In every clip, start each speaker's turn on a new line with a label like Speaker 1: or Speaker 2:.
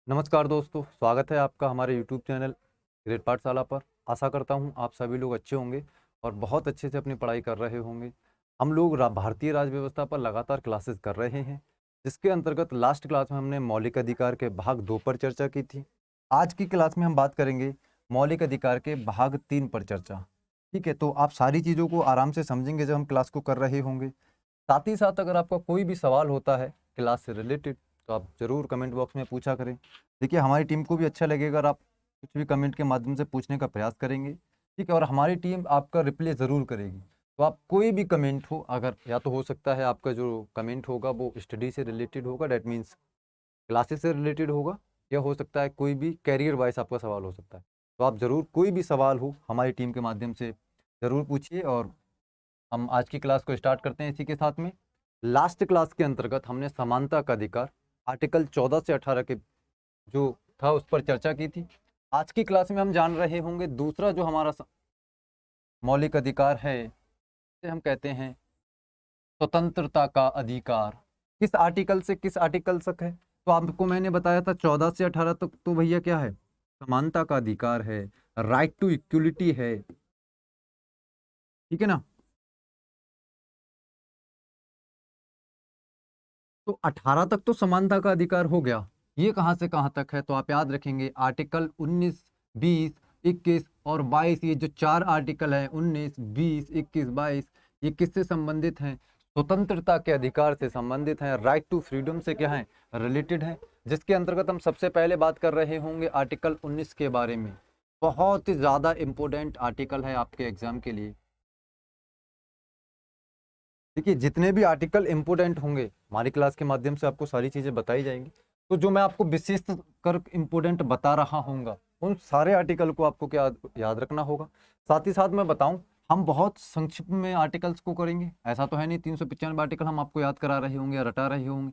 Speaker 1: नमस्कार दोस्तों, स्वागत है आपका हमारे यूट्यूब चैनल ग्रेड पाठशाला पर। आशा करता हूँ आप सभी लोग अच्छे होंगे और बहुत अच्छे से अपनी पढ़ाई कर रहे होंगे। हम लोग भारतीय राज्य व्यवस्था पर लगातार क्लासेस कर रहे हैं, जिसके अंतर्गत लास्ट क्लास में हमने मौलिक अधिकार के भाग 2 पर चर्चा की थी। आज की क्लास में हम बात करेंगे मौलिक अधिकार के भाग 3 पर चर्चा। ठीक है, तो आप सारी चीज़ों को आराम से समझेंगे जब हम क्लास को कर रहे होंगे। साथ ही साथ अगर आपका कोई भी सवाल होता है क्लास से रिलेटेड, तो आप ज़रूर कमेंट बॉक्स में पूछा करें। देखिए, हमारी टीम को भी अच्छा लगेगा अगर आप कुछ भी कमेंट के माध्यम से पूछने का प्रयास करेंगे। ठीक है, और हमारी टीम आपका रिप्लाई ज़रूर करेगी। तो आप कोई भी कमेंट हो, अगर या तो हो सकता है आपका जो कमेंट होगा वो स्टडी से रिलेटेड होगा, डैट मीन्स क्लासेस से रिलेटेड होगा, या हो सकता है कोई भी कैरियर वाइज आपका सवाल हो सकता है। तो आप ज़रूर कोई भी सवाल हो हमारी टीम के माध्यम से ज़रूर पूछिए। और हम आज की क्लास को स्टार्ट करते हैं इसी के साथ में। लास्ट क्लास के अंतर्गत हमने समानता का अधिकार आर्टिकल 14 से 18 के जो था उस पर चर्चा की थी। आज की क्लास में हम जान रहे होंगे दूसरा जो हमारा मौलिक अधिकार है, जिसे हम कहते हैं स्वतंत्रता का अधिकार। किस आर्टिकल से किस आर्टिकल तक है? तो आपको मैंने बताया था 14 से 18 तक तो भैया क्या है, समानता का अधिकार है, राइट टू इक्वलिटी है। ठीक है ना। तो 18 तक तो समानता का अधिकार हो गया। ये कहाँ से कहाँ तक है? तो आप याद रखेंगे आर्टिकल 19, 20, 21 और 22, ये जो 4 आर्टिकल हैं 19, 20, 21, 22, ये किससे संबंधित हैं? स्वतंत्रता के अधिकार से संबंधित हैं। राइट टू फ्रीडम से क्या है, रिलेटेड है। जिसके अंतर्गत हम सबसे पहले बात कर रहे होंगे आर्टिकल 19 के बारे में। बहुत ही ज़्यादा इम्पोर्टेंट आर्टिकल है आपके एग्जाम के लिए। देखिए, जितने भी आर्टिकल इम्पोर्टेंट होंगे हमारी क्लास के माध्यम से आपको सारी चीज़ें बताई जाएंगी। तो जो मैं आपको विशेष कर इम्पोर्टेंट बता रहा हूँगा, उन सारे आर्टिकल को आपको क्या याद रखना होगा। साथ ही साथ मैं बताऊं, हम बहुत संक्षिप्त में आर्टिकल्स को करेंगे। ऐसा तो है नहीं 395 आर्टिकल हम आपको याद करा रहे होंगे या रटा रहे होंगे।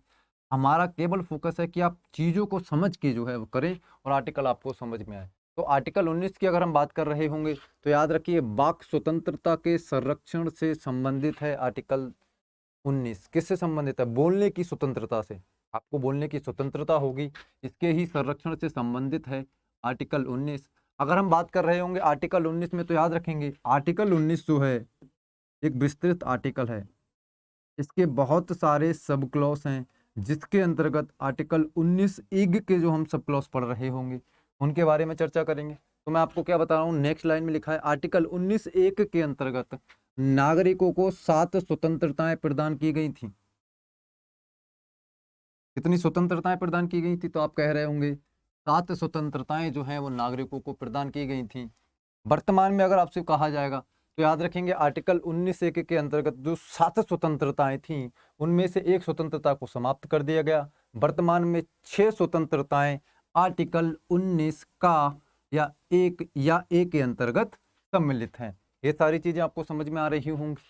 Speaker 1: हमारा केवल फोकस है कि आप चीज़ों को समझ के जो है वो करें और आर्टिकल आपको समझ में आए। तो आर्टिकल 19 की अगर हम बात कर रहे होंगे तो याद रखिए, वाक स्वतंत्रता के संरक्षण से संबंधित है आर्टिकल 19। किससे संबंधित है? बोलने की स्वतंत्रता से। आपको बोलने की स्वतंत्रता होगी, इसके ही संरक्षण से संबंधित है आर्टिकल 19। अगर हम बात कर रहे होंगे आर्टिकल 19 में, तो याद रखेंगे आर्टिकल 19 जो है एक विस्तृत आर्टिकल है। इसके बहुत सारे सब क्लॉज हैं, जिसके अंतर्गत आर्टिकल 19 ईग के जो हम सब क्लॉज पढ़ रहे होंगे उनके बारे में चर्चा करेंगे। तो मैं आपको क्या बता रहा हूँ, नेक्स्ट लाइन में लिखा है आर्टिकल 19 एक के अंतर्गत नागरिकों को 7 स्वतंत्रताएं प्रदान की गई थी। कितनी स्वतंत्रताएं प्रदान की गई थी? तो आप कह रहे होंगे 7 स्वतंत्रताएं जो हैं वो नागरिकों को प्रदान की गई थी। वर्तमान में अगर आपसे कहा जाएगा तो याद रखेंगे आर्टिकल 19 एक के अंतर्गत जो 7 स्वतंत्रताएं थीं, उनमें से एक स्वतंत्रता को समाप्त कर दिया गया। वर्तमान में 6 स्वतंत्रताएं आर्टिकल 19 का या ए के अंतर्गत सम्मिलित हैं। ये सारी चीजें आपको समझ में आ रही होंगी।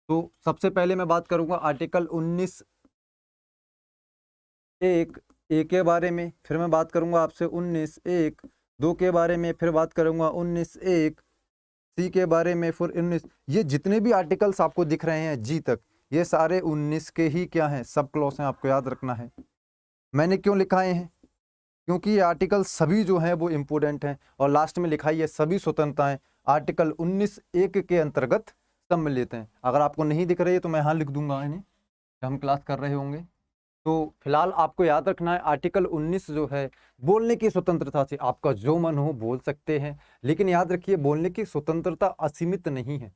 Speaker 1: तो सबसे पहले मैं बात करूंगा आर्टिकल 19 एक ए के बारे में, फिर मैं बात करूंगा आपसे 19 एक दो के बारे में, फिर बात करूंगा 19 एक सी के बारे में, फिर 19। ये जितने भी आर्टिकल्स आपको दिख रहे हैं जी तक, ये सारे 19 के ही क्या हैं, सब क्लॉज हैं। आपको याद रखना है। मैंने क्यों लिखाए हैं? क्योंकि ये आर्टिकल सभी जो हैं वो इम्पोर्टेंट हैं। और लास्ट में लिखा है सभी स्वतंत्रताएं आर्टिकल 19 एक के अंतर्गत सम्मिलित हैं। अगर आपको नहीं दिख रही है तो मैं यहाँ लिख दूंगा इन्हें जब हम क्लास कर रहे होंगे। तो फिलहाल आपको याद रखना है आर्टिकल 19 जो है बोलने की स्वतंत्रता से, आपका जो मन हो बोल सकते हैं। लेकिन याद रखिए, बोलने की स्वतंत्रता असीमित नहीं है।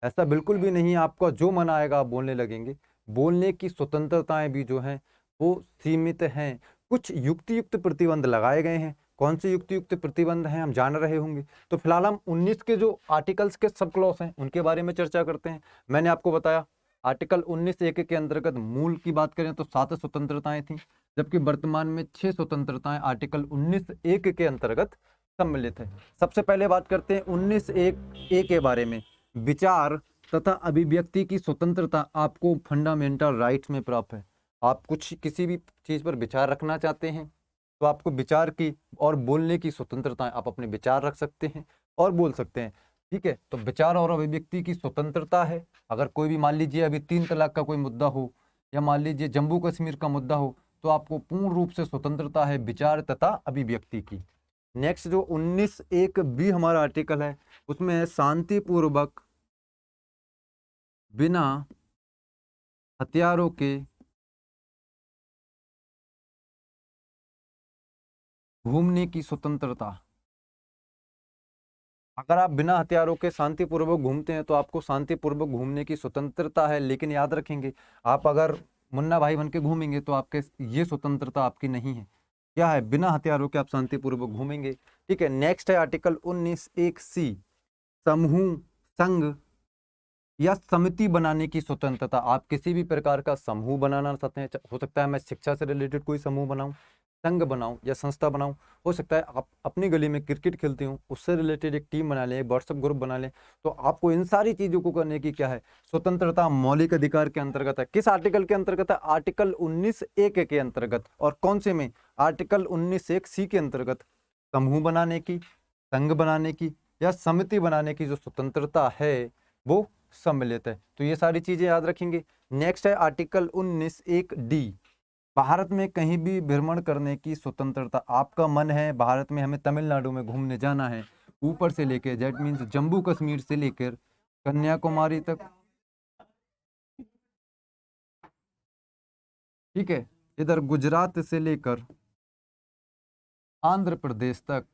Speaker 1: ऐसा बिल्कुल भी नहीं है आपका जो मन आएगा आप बोलने लगेंगे। बोलने की स्वतंत्रताएं भी जो हैं वो सीमित हैं। कुछ युक्ति युक्त प्रतिबंध लगाए गए हैं। कौन से युक्ति युक्त प्रतिबंध हैं हम जान रहे होंगे। तो फिलहाल हम 19 के जो आर्टिकल्स के सब क्लॉज हैं उनके बारे में चर्चा करते हैं। मैंने आपको बताया आर्टिकल 19 एक के अंतर्गत मूल की बात करें तो 7 स्वतंत्रताएं थी, जबकि वर्तमान में 6 स्वतंत्रताएं आर्टिकल 19 एक के अंतर्गत सम्मिलित है। सबसे पहले बात करते हैं 19 एक ए के बारे में। विचार तथा अभिव्यक्ति की स्वतंत्रता आपको फंडामेंटल राइट्स में प्राप्त है। आप कुछ किसी भी चीज़ पर विचार रखना चाहते हैं तो आपको विचार की और बोलने की स्वतंत्रता, आप अपने विचार रख सकते हैं और बोल सकते हैं। ठीक है, तो विचार और अभिव्यक्ति की स्वतंत्रता है। अगर कोई भी मान लीजिए अभी 3 तलाक का कोई मुद्दा हो, या मान लीजिए जम्मू कश्मीर का मुद्दा हो, तो आपको पूर्ण रूप से स्वतंत्रता है विचार तथा अभिव्यक्ति की। नेक्स्ट जो 19(1)(b हमारा आर्टिकल है, उसमें है शांतिपूर्वक बिना हथियारों के घूमने की स्वतंत्रता। अगर आप बिना हथियारों के शांतिपूर्वक घूमते हैं तो आपको शांतिपूर्वक घूमने की स्वतंत्रता है, लेकिन याद रखेंगे आप अगर मुन्ना भाई बन के घूमेंगे तो आपके ये स्वतंत्रता आपकी नहीं है। क्या है? बिना हथियारों के आप शांतिपूर्वक घूमेंगे। ठीक है। नेक्स्ट है आर्टिकल 19(1)(c) समूह, संघ या समिति बनाने की स्वतंत्रता। आप किसी भी प्रकार का समूह बनाना चाहते हैं, हो सकता है मैं शिक्षा से रिलेटेड कोई समूह बनाऊं, संघ बनाऊं या संस्था बनाऊं, हो सकता है आप अपनी गली में क्रिकेट खेलते हो उससे रिलेटेड एक टीम बना लें, व्हाट्सएप ग्रुप बना लें, तो आपको इन सारी चीजों को करने की क्या है? स्वतंत्रता मौलिक अधिकार के अंतर्गत है। किस आर्टिकल के अंतर्गत है? आर्टिकल 19(1) के अंतर्गत। और कौन से में? आर्टिकल 19(1)(c) के अंतर्गत समूह बनाने की, संघ बनाने की या समिति बनाने की जो स्वतंत्रता है वो सम्मिलित है। तो ये सारी चीजें याद रखेंगे। नेक्स्ट है आर्टिकल 19(1)(d) भारत में कहीं भी भ्रमण करने की स्वतंत्रता। आपका मन है भारत में हमें तमिलनाडु में घूमने जाना है, ऊपर से लेकर दैट मीन्स जम्मू कश्मीर से लेकर कन्याकुमारी तक, ठीक है, इधर गुजरात से लेकर आंध्र प्रदेश तक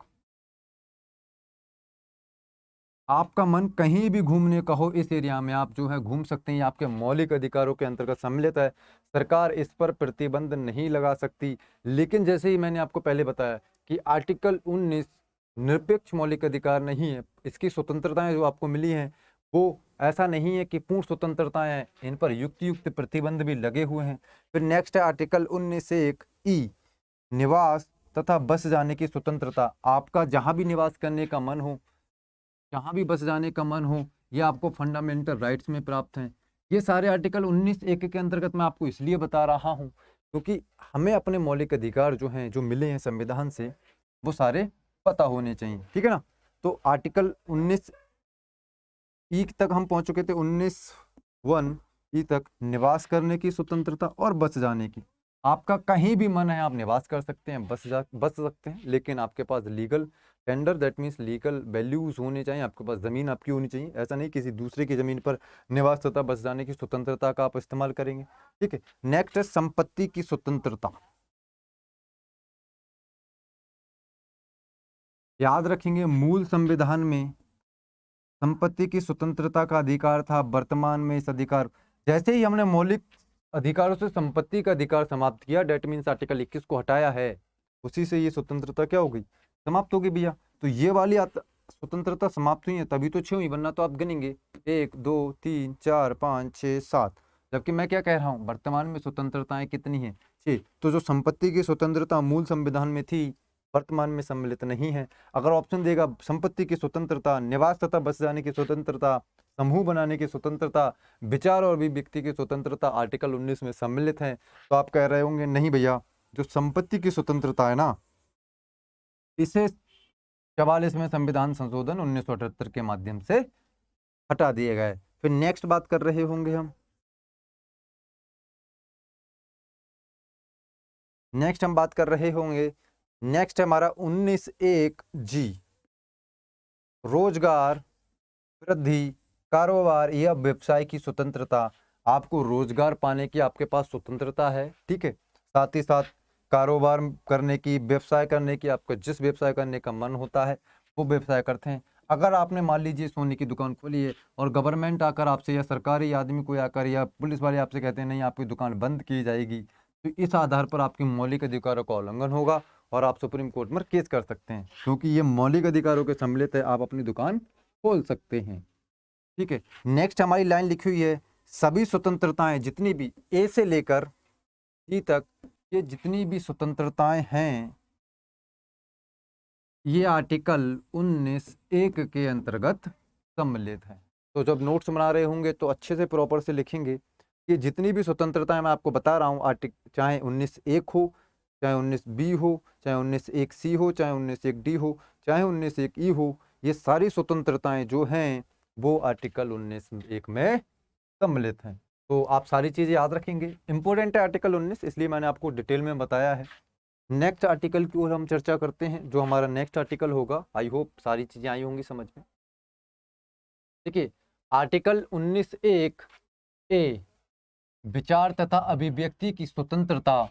Speaker 1: आपका मन कहीं भी घूमने का हो, इस एरिया में आप जो है घूम सकते हैं। ये आपके मौलिक अधिकारों के अंतर्गत सम्मिलित है। सरकार इस पर प्रतिबंध नहीं लगा सकती। लेकिन जैसे ही मैंने आपको पहले बताया कि आर्टिकल 19 निरपेक्ष मौलिक अधिकार नहीं है। इसकी स्वतंत्रताएं जो आपको मिली हैं वो ऐसा नहीं है कि पूर्ण स्वतंत्रताएं हैं, इन पर युक्त युक्त प्रतिबंध भी लगे हुए हैं। फिर नेक्स्ट है आर्टिकल 19(1)(e) निवास तथा बस जाने की स्वतंत्रता। आपका जहां भी निवास करने का मन हो, जहां भी बस जाने का मन हो, ये आपको फंडामेंटल राइट्स में प्राप्त हैं। ये सारे आर्टिकल 19(1) के अंतर्गत मैं आपको इसलिए बता रहा हूं क्योंकि हमें अपने मौलिक अधिकार जो हैं, जो मिले हैं संविधान से, वो सारे पता होने चाहिए। ठीक है ना। तो आर्टिकल 19(e) तक हम पहुंच चुके थे। 19(1)(e) तक निवास करने की स्वतंत्रता और बस जाने की। आपका कहीं भी मन है आप निवास कर सकते हैं, बस सकते हैं, लेकिन आपके पास legal tender that means legal values होने चाहिए। आपके पास जमीन आपकी होनी चाहिए। ऐसा नहीं किसी दूसरे की जमीन पर निवास तथा बस जाने की स्वतंत्रता का आप इस्तेमाल करेंगे। ठीक है। नेक्स्ट है संपत्ति की स्वतंत्रता। याद रखेंगे मूल संविधान में संपत्ति की स्वतंत्रता का अधिकार था। वर्तमान में इस अधिकार, जैसे ही हमने मौलिक अधिकारों से संपत्ति का अधिकार समाप्त किया, डेट मीन्स आर्टिकल 21 को हटाया है, उसी से ये स्वतंत्रता क्या हो गई? समाप्त हो गई भैया। तो ये वाली स्वतंत्रता समाप्त हुई है तभी तो 6 हुई, वरना तो आप गिनेंगे 1 2 3 4 5 6 7। जबकि मैं क्या कह रहा हूँ, वर्तमान में स्वतंत्रताएं कितनी हैं? 6। तो जो संपत्ति की स्वतंत्रता मूल संविधान में थी, वर्तमान में सम्मिलित नहीं है। अगर ऑप्शन देगा संपत्ति की स्वतंत्रता, निवास तथा बस जाने की स्वतंत्रता, समूह बनाने की स्वतंत्रता, विचार और अभिव्यक्ति की स्वतंत्रता आर्टिकल 19 में सम्मिलित है, तो आप कह रहे होंगे नहीं भैया, जो संपत्ति की स्वतंत्रता है ना, इसे 44वें संविधान संशोधन 1978 के माध्यम से हटा दिए गए। फिर नेक्स्ट बात कर रहे होंगे हम, नेक्स्ट है हमारा 19(1)(g) रोजगार वृद्धि, कारोबार या व्यवसाय की स्वतंत्रता। आपको रोजगार पाने की आपके पास स्वतंत्रता है। ठीक है। साथ ही साथ कारोबार करने की, व्यवसाय करने की, आपको जिस व्यवसाय करने का मन होता है वो व्यवसाय करते हैं। अगर आपने मान लीजिए सोने की दुकान खोली है और गवर्नमेंट आकर आपसे या सरकारी आदमी कोई आकर या पुलिस वाले आपसे कहते हैं नहीं आपकी दुकान बंद की जाएगी, तो इस आधार पर आपके मौलिक अधिकारों का उल्लंघन होगा और आप सुप्रीम कोर्ट में केस कर सकते हैं, क्योंकि ये मौलिक अधिकारों के सम्मिलित है। आप अपनी दुकान खोल सकते हैं। ठीक है। नेक्स्ट हमारी लाइन लिखी हुई है, सभी स्वतंत्रताएं जितनी भी ए से लेकर ई तक, ये जितनी भी स्वतंत्रताएं हैं ये आर्टिकल 19(1) के अंतर्गत सम्मिलित है। तो जब नोट्स बना रहे होंगे तो अच्छे से प्रॉपर से लिखेंगे कि जितनी भी स्वतंत्रताएं मैं आपको बता रहा हूँ, आर्टिकल चाहे 19(1) हो, चाहे 19(b) हो, चाहे 19(1)(c) हो, चाहे 19(1)(d) हो, चाहे 19(1)(e) हो, ये सारी स्वतंत्रताएं जो हैं वो आर्टिकल 19(1) में सम्मिलित हैं। तो आप सारी चीज़ें याद रखेंगे। इंपॉर्टेंट है आर्टिकल 19, इसलिए मैंने आपको डिटेल में बताया है। नेक्स्ट आर्टिकल की ओर हम चर्चा करते हैं। जो हमारा नेक्स्ट आर्टिकल होगा, आई होप सारी चीज़ें आई होंगी समझ में। देखिए, आर्टिकल 19(1) ए, विचार तथा अभिव्यक्ति की स्वतंत्रता।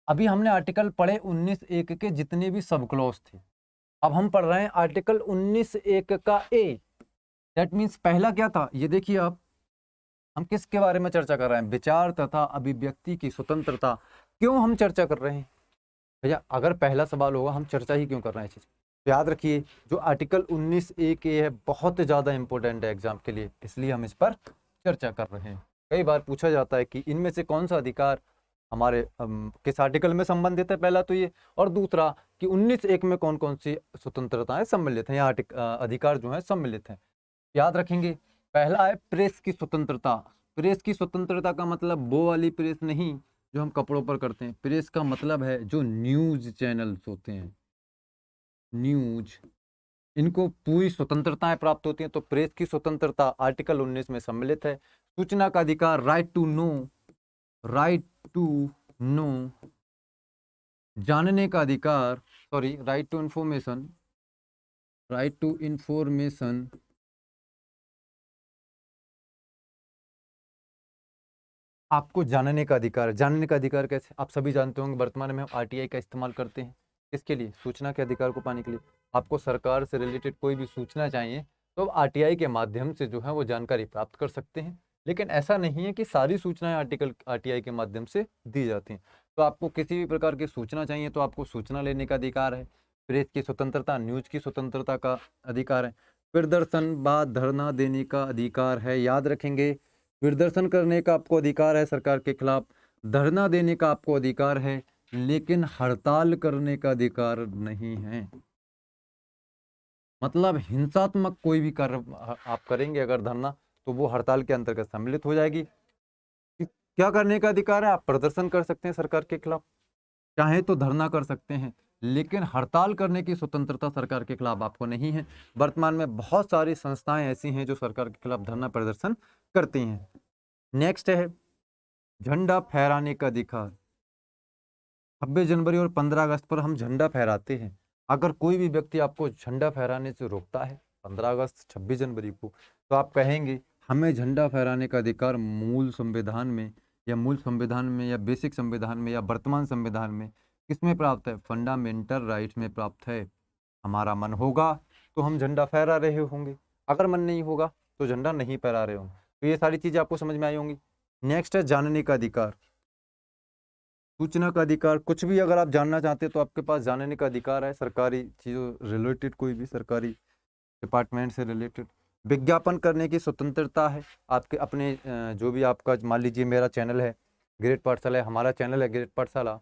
Speaker 1: अभी हमने आर्टिकल पढ़े 19(1) के जितने भी सब क्लॉज थे। अब हम पढ़ रहे हैं आर्टिकल 19(1) का ए। दैट मीन्स पहला क्या था, ये देखिए आप, हम किसके बारे में चर्चा कर रहे हैं, विचार तथा अभिव्यक्ति की स्वतंत्रता। क्यों हम चर्चा कर रहे हैं भैया, अगर पहला सवाल होगा हम चर्चा ही क्यों कर रहे हैं इस चीज, तो याद रखिए जो आर्टिकल 19(1) है बहुत ज्यादा इंपॉर्टेंट है एग्जाम के लिए, इसलिए हम इस पर चर्चा कर रहे हैं। कई बार पूछा जाता है कि इनमें से कौन सा अधिकार हमारे किस आर्टिकल में संबंधित है, पहला तो ये, और दूसरा कि 19(1) में कौन कौन सी स्वतंत्रताएं सम्मिलित हैं या अधिकार जो है सम्मिलित हैं। याद रखेंगे, पहला है प्रेस की स्वतंत्रता। प्रेस की स्वतंत्रता का मतलब वो वाली प्रेस नहीं जो हम कपड़ों पर करते हैं, प्रेस का मतलब है जो न्यूज चैनल्स होते हैं, न्यूज, इनको पूरी स्वतंत्रताएं प्राप्त होती हैं। तो प्रेस की स्वतंत्रता आर्टिकल 19 में सम्मिलित है। सूचना का अधिकार, right to know, right to know, जानने का अधिकार, sorry right to information, right to information, आपको जानने का अधिकार है। जानने का अधिकार कैसे, आप सभी जानते होंगे वर्तमान में हम आरटीआई का इस्तेमाल करते हैं किसके लिए, सूचना के अधिकार को पाने के लिए। आपको सरकार से रिलेटेड कोई भी सूचना चाहिए तो आरटीआई के माध्यम से जो है वो जानकारी प्राप्त कर सकते हैं। लेकिन ऐसा नहीं है कि सारी सूचनाएं आरटीआई के माध्यम से दी जाती हैं। तो आपको किसी भी प्रकार की सूचना चाहिए तो आपको सूचना लेने का अधिकार है। प्रेस की स्वतंत्रता, न्यूज की स्वतंत्रता का अधिकार है। प्रदर्शन व धरना देने का अधिकार है। याद रखेंगे, प्रदर्शन करने का आपको अधिकार है सरकार के खिलाफ, धरना देने का आपको अधिकार है, लेकिन हड़ताल करने का अधिकार नहीं है। मतलब हिंसात्मक कोई भी कार्य आप करेंगे अगर धरना, तो वो हड़ताल के अंतर्गत सम्मिलित हो जाएगी। क्या करने का अधिकार है, आप प्रदर्शन कर सकते हैं सरकार के खिलाफ, चाहे तो धरना कर सकते हैं, लेकिन हड़ताल करने की स्वतंत्रता सरकार के खिलाफ आपको नहीं है। वर्तमान में बहुत सारी संस्थाएं ऐसी हैं जो सरकार के खिलाफ धरना प्रदर्शन करती हैं। नेक्स्ट है झंडा फहराने का अधिकार। 26 जनवरी और 15 अगस्त पर हम झंडा फहराते हैं। अगर कोई भी व्यक्ति आपको झंडा फहराने से रोकता है 15 अगस्त 26 जनवरी को, तो आप कहेंगे हमें झंडा फहराने का अधिकार मूल संविधान में या बेसिक संविधान में या वर्तमान संविधान में किसमें प्राप्त है, फंडामेंटल राइट्स में प्राप्त है। हमारा मन होगा तो हम झंडा फहरा रहे होंगे, अगर मन नहीं होगा तो झंडा नहीं फहरा रहे होंगे। तो ये सारी चीजें आपको समझ में आई होंगी। नेक्स्ट है जानने का अधिकार, सूचना का अधिकार। कुछ भी अगर आप जानना चाहते हैं तो आपके पास जानने का अधिकार है, सरकारी चीज़ों रिलेटेड, कोई भी सरकारी डिपार्टमेंट से रिलेटेड। विज्ञापन करने की स्वतंत्रता है। आपके अपने जो भी आपका, मान लीजिए मेरा चैनल है ग्रेड पाठशाला है, हमारा चैनल है ग्रेड पाठशाला,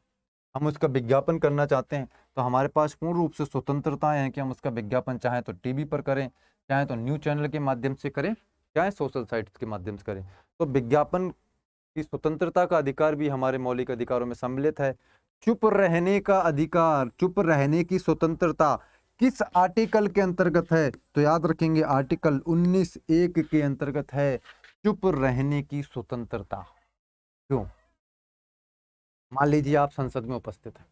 Speaker 1: हम उसका विज्ञापन करना चाहते हैं तो हमारे पास पूर्ण रूप से स्वतंत्रताएं हैं कि हम उसका विज्ञापन चाहे तो टीवी पर करें, चाहे तो न्यूज चैनल के माध्यम से करें, चाहे सोशल साइट्स के माध्यम से करें। तो विज्ञापन की स्वतंत्रता का अधिकार भी हमारे मौलिक अधिकारों में सम्मिलित है। चुप रहने का अधिकार, चुप रहने की स्वतंत्रता किस आर्टिकल के अंतर्गत है, तो याद रखेंगे आर्टिकल 19(1) के अंतर्गत है चुप रहने की स्वतंत्रता। क्यों, मान लीजिए आप संसद में उपस्थित हैं,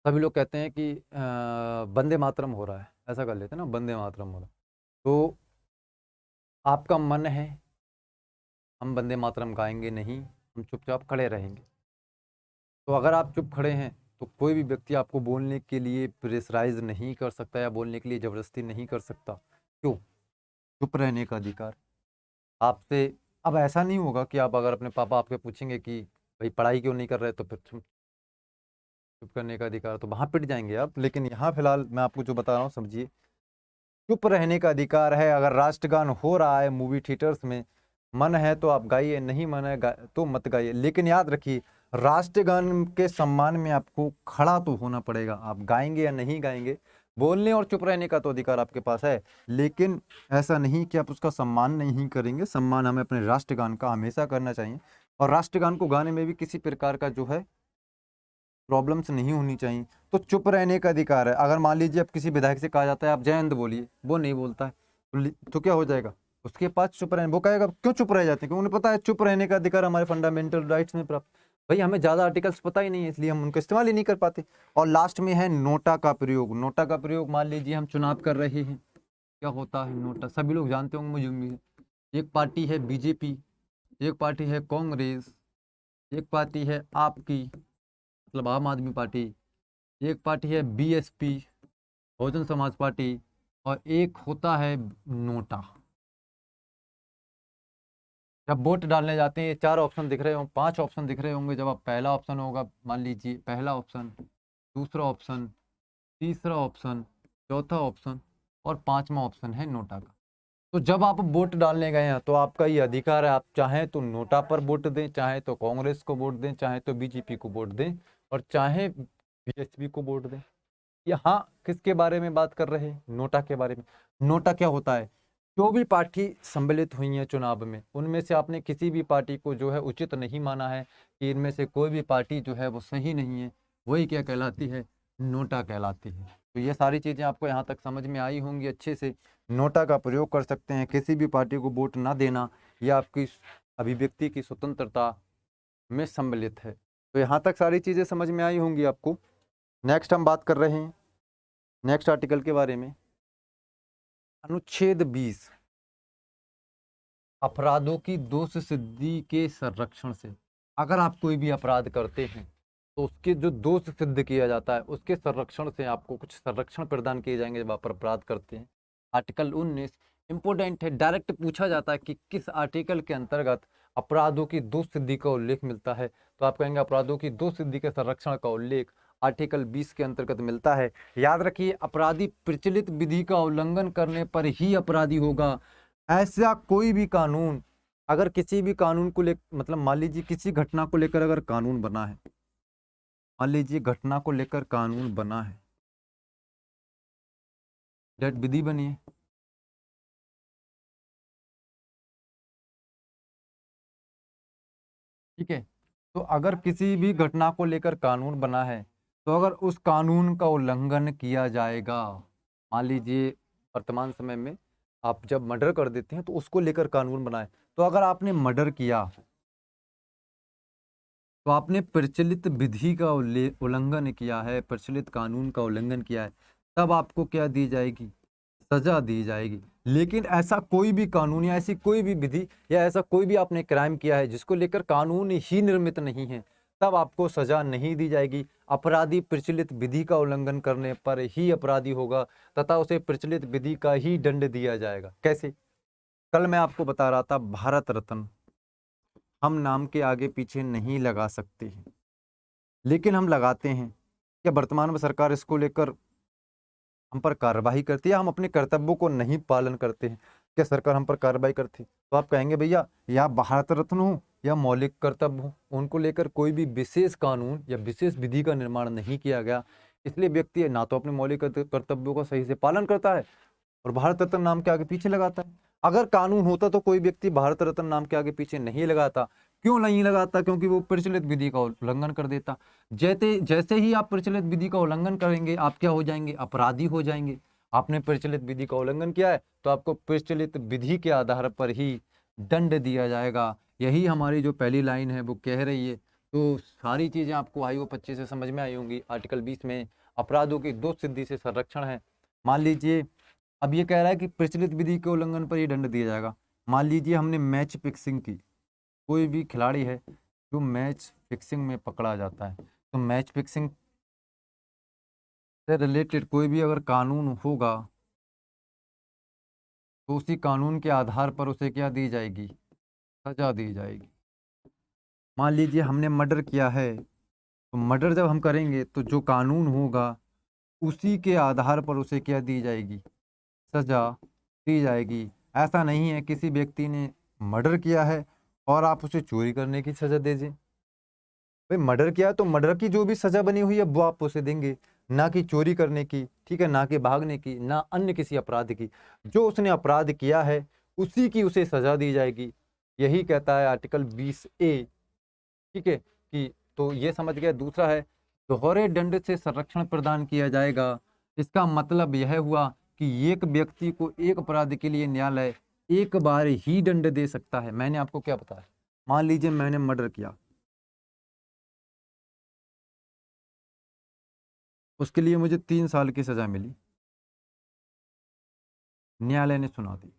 Speaker 1: सभी लोग कहते हैं कि वंदे मातरम हो रहा है, ऐसा कर लेते हैं ना, वंदे मातरम हो रहा है, तो आपका मन है हम वंदे मातरम गाएंगे नहीं, हम चुपचाप खड़े रहेंगे। तो अगर आप चुप खड़े हैं तो कोई भी व्यक्ति आपको बोलने के लिए प्रेशराइज नहीं कर सकता या बोलने के लिए ज़बरदस्ती नहीं कर सकता। क्यों, चुप रहने का अधिकार आपसे। अब ऐसा नहीं होगा कि आप अगर अपने पापा आपके पूछेंगे कि भाई पढ़ाई क्यों नहीं कर रहे, तो फिर चुप करने का अधिकार, तो वहाँ पिट जाएंगे आप। लेकिन यहाँ फिलहाल मैं आपको जो बता रहा हूँ समझिए, चुप रहने का अधिकार है। अगर राष्ट्रगान हो रहा है मूवी थिएटर्स में, मन है तो आप गाइए, नहीं मन है तो मत गाइए, लेकिन याद रखिए राष्ट्रगान के सम्मान में आपको खड़ा तो होना पड़ेगा। आप गाएंगे या नहीं गाएंगे, बोलने और चुप रहने का तो अधिकार आपके पास है, लेकिन ऐसा नहीं कि आप उसका सम्मान नहीं करेंगे। सम्मान हमें अपने राष्ट्रगान का हमेशा करना चाहिए, और राष्ट्रगान को गाने में भी किसी प्रकार का जो है प्रॉब्लम्स नहीं होनी चाहिए। तो चुप रहने का अधिकार है। अगर मान लीजिए अब किसी विधायक से कहा जाता है आप जय हिंद बोलिए, वो नहीं बोलता है, तो क्या हो जाएगा, उसके पास चुप रहने, वो कहेगा क्यों चुप रह जाते हैं, क्योंकि उन्हें पता है चुप रहने का अधिकार हमारे फंडामेंटल राइट्स में प्राप्त। भाई हमें ज़्यादा आर्टिकल्स पता ही नहीं है, इसलिए हम उनका इस्तेमाल ही नहीं कर पाते। और लास्ट में है नोटा का प्रयोग। नोटा का प्रयोग, मान लीजिए हम चुनाव कर रहे हैं, क्या होता है नोटा, सभी लोग जानते होंगे, मुझे उम्मीद है। एक पार्टी है बीजेपी, एक पार्टी है कांग्रेस, एक पार्टी है आपकी मतलब आम आदमी पार्टी, एक पार्टी है बीएसपी बहुजन समाज पार्टी, और एक होता है नोटा। जब वोट डालने जाते हैं, ये 4 ऑप्शन दिख रहे होंगे, 5 ऑप्शन दिख रहे होंगे। जब आप पहला ऑप्शन होगा, मान लीजिए पहला ऑप्शन, दूसरा ऑप्शन, तीसरा ऑप्शन, चौथा ऑप्शन और 5वां ऑप्शन है नोटा का। तो जब आप वोट डालने गए हैं तो आपका ये अधिकार है, आप चाहें तो नोटा पर वोट दें, चाहे तो कांग्रेस को वोट दें, चाहे तो बीजेपी को वोट दें, और चाहे बीएसपी को वोट दें। यहाँ किसके बारे में बात कर रहे हैं, नोटा के बारे में। नोटा क्या होता है, जो भी पार्टी सम्मिलित हुई है चुनाव में, उनमें से आपने किसी भी पार्टी को जो है उचित नहीं माना है, कि इनमें से कोई भी पार्टी जो है वो सही नहीं है, वही क्या कहलाती है, नोटा कहलाती है। तो ये सारी चीज़ें आपको यहाँ तक समझ में आई होंगी अच्छे से। नोटा का प्रयोग कर सकते हैं, किसी भी पार्टी को वोट ना देना यह आपकी अभिव्यक्ति की स्वतंत्रता में सम्मिलित है। तो यहाँ तक सारी चीज़ें समझ में आई होंगी आपको। नेक्स्ट हम बात कर रहे हैं नेक्स्ट आर्टिकल के बारे में, अनुच्छेद 20, अपराधों की दोष सिद्धि के संरक्षण से। अगर आप कोई भी अपराध करते हैं तो उसके जो दोष सिद्ध किया जाता है, उसके संरक्षण से आपको कुछ संरक्षण प्रदान किए जाएंगे जब आप अपराध करते हैं। आर्टिकल 19 इंपोर्टेंट है, डायरेक्ट पूछा जाता है कि किस आर्टिकल के अंतर्गत अपराधों की दोष सिद्धि का उल्लेख मिलता है, तो आप कहेंगे अपराधों की दोष सिद्धि के संरक्षण का उल्लेख आर्टिकल 20 के अंतर्गत मिलता है। याद रखिए, अपराधी प्रचलित विधि का उल्लंघन करने पर ही अपराधी होगा। ऐसा कोई भी कानून, अगर किसी भी कानून को ले, मतलब मान लीजिए किसी घटना को लेकर अगर कानून बना है, मान लीजिए घटना को लेकर कानून बना है, डेट विधि बनी है, ठीक है। तो अगर किसी भी घटना को लेकर कानून बना है, तो अगर उस कानून का उल्लंघन किया जाएगा, मान लीजिए वर्तमान समय में आप जब मर्डर कर देते हैं तो उसको लेकर कानून बनाए, तो अगर आपने मर्डर किया तो आपने प्रचलित विधि का उल्लंघन किया है, प्रचलित कानून का उल्लंघन किया है, तब आपको क्या दी जाएगी, सजा दी जाएगी। लेकिन ऐसा कोई भी कानून या ऐसी कोई भी विधि या ऐसा कोई भी आपने क्राइम किया है जिसको लेकर कानून ही निर्मित नहीं है, तब आपको सजा नहीं दी जाएगी। अपराधी प्रचलित विधि का उल्लंघन करने पर ही अपराधी होगा तथा उसे प्रचलित विधि का ही दंड दिया जाएगा। कैसे, कल मैं आपको बता रहा था, भारत रत्न हम नाम के आगे पीछे नहीं लगा सकते हैं, लेकिन हम लगाते हैं। क्या वर्तमान में सरकार इसको लेकर हम पर कार्रवाई करती है, हम अपने कर्तव्यों को नहीं पालन करते हैं, क्या सरकार हम पर कार्रवाई करती? तो आप कहेंगे भैया या भारत रत्न हो या मौलिक कर्तव्य हो, उनको लेकर कोई भी विशेष कानून या विशेष विधि का निर्माण नहीं किया गया, इसलिए व्यक्ति ना तो अपने मौलिक कर्तव्यों का सही से पालन करता है और भारत रत्न नाम के आगे पीछे लगाता है। अगर कानून होता तो कोई व्यक्ति भारत रत्न नाम के आगे पीछे नहीं लगाता। क्यों नहीं लगाता? क्योंकि वो प्रचलित विधि का उल्लंघन कर देता। जैसे जैसे ही आप प्रचलित विधि का उल्लंघन करेंगे, आप क्या हो जाएंगे, अपराधी हो जाएंगे। आपने प्रचलित विधि का उल्लंघन किया है तो आपको प्रचलित विधि के आधार पर ही दंड दिया जाएगा। यही हमारी जो पहली लाइन है वो कह रही है। तो सारी चीजें आपको आई होप अच्छे से समझ में आई होंगी। आर्टिकल 20 में अपराधों की दोष सिद्धि से संरक्षण है। मान लीजिए अब ये कह रहा है कि प्रचलित विधि के उल्लंघन पर ये दंड दिया जाएगा। मान लीजिए हमने मैच फिक्सिंग की, कोई भी खिलाड़ी है जो मैच फिक्सिंग में पकड़ा जाता है, तो मैच फिक्सिंग से रिलेटेड कोई भी अगर कानून होगा तो उसी कानून के आधार पर उसे क्या दी जाएगी, सजा दी जाएगी। मान लीजिए हमने मर्डर किया है, तो मर्डर जब हम करेंगे तो जो कानून होगा उसी के आधार पर उसे क्या दी जाएगी, सजा दी जाएगी। ऐसा नहीं है किसी व्यक्ति ने मर्डर किया है और आप उसे चोरी करने की सजा दे दें। भाई मर्डर किया है तो मर्डर की जो भी सजा बनी हुई है वो आप उसे देंगे, ना कि चोरी करने की, ठीक है, ना कि भागने की, ना अन्य किसी अपराध की। जो उसने अपराध किया है उसी की उसे सजा दी जाएगी। यही कहता है आर्टिकल 20A, ठीक है। कि तो ये समझ गया। दूसरा है दोहरे दंड से संरक्षण प्रदान किया जाएगा। इसका मतलब यह हुआ कि एक व्यक्ति को एक अपराध के लिए न्यायालय एक बार ही दंड दे सकता है। मैंने आपको क्या बताया, मान लीजिए मैंने मर्डर किया, उसके लिए मुझे 3 साल की सजा मिली, न्यायालय ने सुना दी।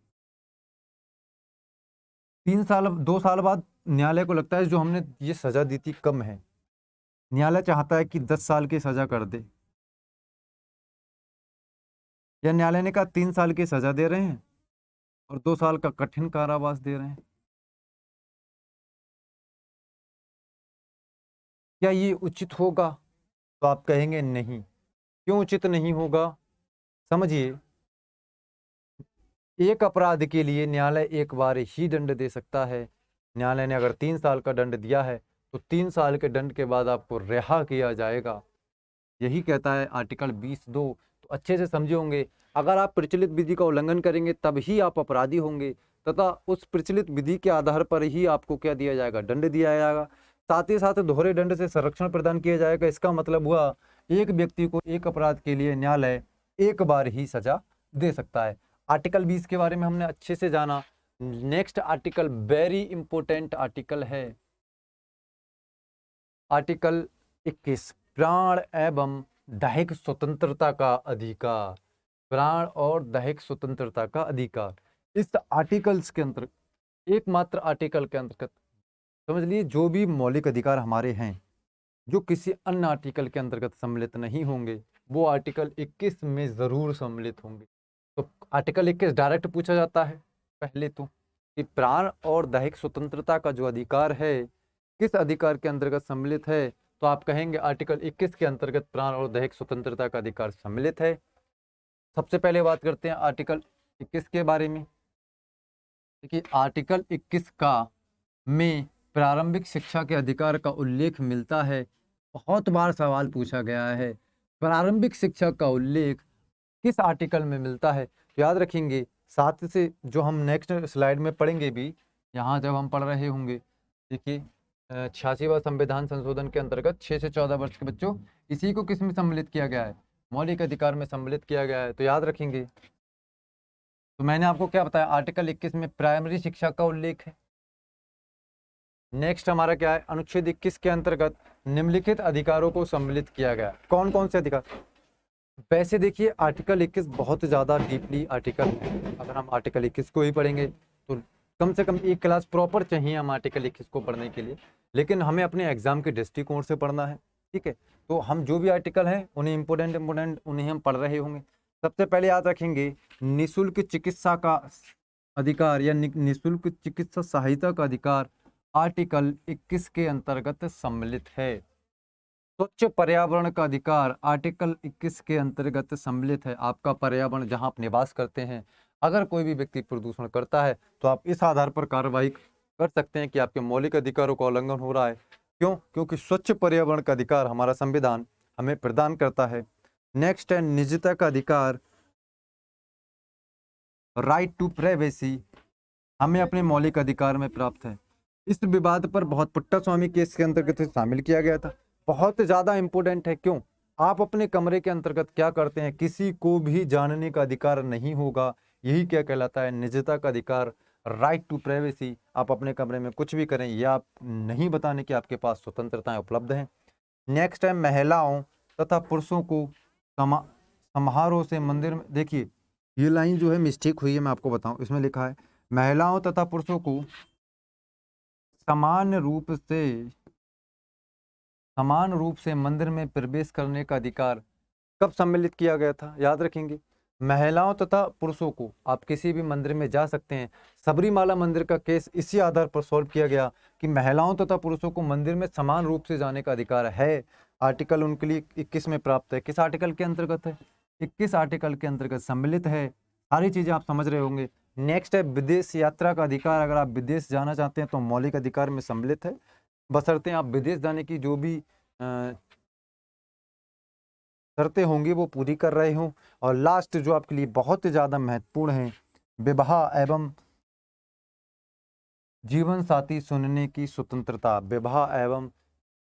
Speaker 1: 3 साल 2 साल बाद न्यायालय को लगता है जो हमने ये सजा दी थी कम है, न्यायालय चाहता है कि 10 साल की सजा कर दे, या न्यायालय ने कहा 3 साल की सजा दे रहे हैं और 2 साल का कठिन कारावास दे रहे हैं, क्या ये उचित होगा? तो आप कहेंगे नहीं। क्यों उचित नहीं होगा? समझिए, एक अपराध के लिए न्यायालय एक बार ही दंड दे सकता है। न्यायालय ने अगर 3 साल का दंड दिया है तो 3 साल के दंड के बाद आपको रिहा किया जाएगा। यही कहता है आर्टिकल 20(2). तो अच्छे से समझे होंगे, अगर आप प्रचलित विधि का उल्लंघन करेंगे तब ही आप अपराधी होंगे, तथा उस प्रचलित विधि के आधार पर ही आपको क्या दिया जाएगा, दंड दिया जाएगा। साथ ही साथ दोहरे दंड से संरक्षण प्रदान किया जाएगा। इसका मतलब हुआ एक व्यक्ति को एक अपराध के लिए न्यायालय एक बार ही सजा दे सकता है। आर्टिकल 20 के बारे में हमने अच्छे से जाना। Next article very important article है, आर्टिकल 21, प्राण एवं दैहिक स्वतंत्रता का अधिकार। प्राण और दैहिक स्वतंत्रता का अधिकार, इस आर्टिकल्स के अंतर्गत, एकमात्र आर्टिकल के अंतर्गत समझ लिए, जो भी मौलिक अधिकार हमारे हैं जो किसी अन्य आर्टिकल के अंतर्गत सम्मिलित नहीं होंगे, वो आर्टिकल 21 में जरूर सम्मिलित होंगे। तो आर्टिकल 21 डायरेक्ट पूछा जाता है पहले तो, कि प्राण और दैहिक स्वतंत्रता का जो अधिकार है किस अधिकार के अंतर्गत सम्मिलित है, तो आप कहेंगे आर्टिकल 21 के अंतर्गत प्राण और दैहिक स्वतंत्रता का अधिकार सम्मिलित है। सबसे पहले बात करते हैं आर्टिकल 21 के बारे में। देखिए आर्टिकल 21 का में प्रारंभिक शिक्षा के अधिकार का उल्लेख मिलता है। बहुत बार सवाल पूछा गया है, प्रारंभिक शिक्षा का उल्लेख किस आर्टिकल में मिलता है? तो याद रखेंगे, साथ से जो हम नेक्स्ट स्लाइड में पढ़ेंगे भी, यहाँ जब हम पढ़ रहे होंगे, देखिए 86वां संविधान संशोधन के अंतर्गत 6 से 14 वर्ष के बच्चों, इसी को किस में सम्मिलित किया गया है? मौलिक अधिकार में सम्मिलित किया गया है। तो याद रखेंगे, तो मैंने आपको क्या बताया, आर्टिकल 21 में प्राइमरी शिक्षा का उल्लेख है। नेक्स्ट हमारा क्या है, अनुच्छेद 21 के अंतर्गत निम्नलिखित अधिकारों को सम्मिलित किया गया। कौन कौन से अधिकार? वैसे देखिए आर्टिकल 21 बहुत ज़्यादा डीपली आर्टिकल है, अगर हम आर्टिकल 21 को ही पढ़ेंगे तो कम से कम एक क्लास प्रॉपर चाहिए हम आर्टिकल 21 को पढ़ने के लिए, लेकिन हमें अपने एग्जाम के दृष्टिकोण से पढ़ना है, ठीक है। तो हम जो भी आर्टिकल हैं उन्हें इम्पोर्टेंट उन्हें हम पढ़ रहे होंगे। सबसे पहले याद रखेंगे, निःशुल्क चिकित्सा का अधिकार या निःशुल्क चिकित्सा सहायता का अधिकार आर्टिकल 21 के अंतर्गत सम्मिलित है। स्वच्छ पर्यावरण का अधिकार आर्टिकल 21 के अंतर्गत सम्मिलित है। आपका पर्यावरण जहां आप निवास करते हैं, अगर कोई भी व्यक्ति प्रदूषण करता है तो आप इस आधार पर कार्रवाई कर सकते हैं कि आपके मौलिक अधिकारों का उल्लंघन हो रहा है। क्यों? क्योंकि स्वच्छ पर्यावरण का अधिकार हमारा संविधान हमें प्रदान करता है। नेक्स्ट है निजता का अधिकार, राइट टू प्राइवेसी, हमें अपने मौलिक अधिकार में प्राप्त है। इस विवाद पर बहुत पुट्टा स्वामी केस के अंतर्गत शामिल किया गया था। बहुत ज़्यादा इंपॉर्टेंट है। क्यों? आप अपने कमरे के अंतर्गत क्या करते हैं किसी को भी जानने का अधिकार नहीं होगा। यही क्या कहलाता है, निजता का अधिकार, राइट टू प्राइवेसी। आप अपने कमरे में कुछ भी करें, यह आप नहीं बताने की आपके पास स्वतंत्रताएं उपलब्ध हैं। नेक्स्ट है महिलाओं तथा पुरुषों को समारोह से मंदिर में, देखिए ये लाइन जो है मिस्टेक हुई है, मैं आपको बताऊं, इसमें लिखा है महिलाओं तथा पुरुषों को समान रूप से मंदिर में प्रवेश करने का अधिकार कब सम्मिलित किया गया था? याद रखेंगे, महिलाओं तथा पुरुषों को आप किसी भी मंदिर में जा सकते हैं। सबरीमाला मंदिर का केस इसी आधार पर सॉल्व किया गया कि महिलाओं तथा पुरुषों को मंदिर में समान रूप से जाने का अधिकार है। आर्टिकल उनके लिए 21 में प्राप्त है। किस आर्टिकल के अंतर्गत है? 21 आर्टिकल के अंतर्गत सम्मिलित है। सारी चीजें आप समझ रहे होंगे। नेक्स्ट है विदेश यात्रा का अधिकार, अगर आप विदेश जाना चाहते हैं तो मौलिक अधिकार में सम्मिलित है, बशर्ते आप विदेश जाने की जो भी शर्तें होंगी वो पूरी कर रहे हों। और लास्ट जो आपके लिए बहुत ज़्यादा महत्वपूर्ण है, विवाह एवं जीवन साथी चुनने की स्वतंत्रता, विवाह एवं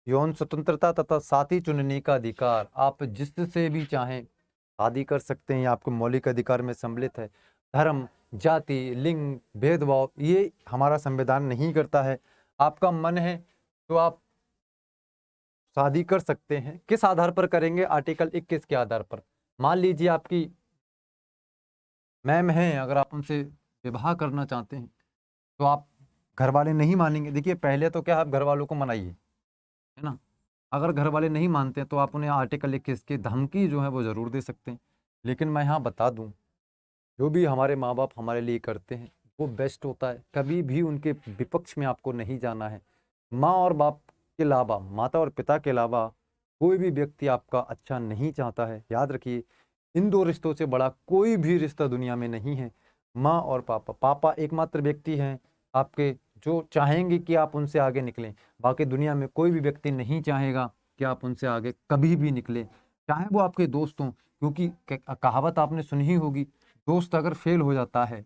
Speaker 1: यौन स्वतंत्रता तथा साथी चुनने का अधिकार। आप जिससे भी चाहें शादी कर सकते हैं, आपको मौलिक अधिकार में सम्मिलित है। धर्म जाति, लिंग, भेदभाव ये हमारा संविधान नहीं करता है। आपका मन है तो आप शादी कर सकते हैं। किस आधार पर करेंगे? आर्टिकल 21 के आधार पर। मान लीजिए आपकी मैम हैं, अगर आप उनसे विवाह करना चाहते हैं तो आप घर वाले नहीं मानेंगे। देखिए पहले तो क्या आप घर वालों को मनाइए, है ना। अगर घर वाले नहीं मानते हैं तो आप उन्हें आर्टिकल 21 की धमकी जो है वो ज़रूर दे सकते हैं। लेकिन मैं यहाँ बता दूँ, जो भी हमारे माँ बाप हमारे लिए करते हैं वो बेस्ट होता है। कभी भी उनके विपक्ष में आपको नहीं जाना है। माँ और बाप के अलावा, माता और पिता के अलावा कोई भी व्यक्ति आपका अच्छा नहीं चाहता है। याद रखिए, इन दो रिश्तों से बड़ा कोई भी रिश्ता दुनिया में नहीं है। माँ और पापा। पापा एकमात्र व्यक्ति हैं आपके जो चाहेंगे कि आप उनसे आगे निकलें। बाकी दुनिया में कोई भी व्यक्ति नहीं चाहेगा कि आप उनसे आगे कभी भी निकलें, चाहे वो आपके दोस्त हों। क्योंकि कहावत आपने सुनी ही होगी, दोस्त अगर फेल हो जाता है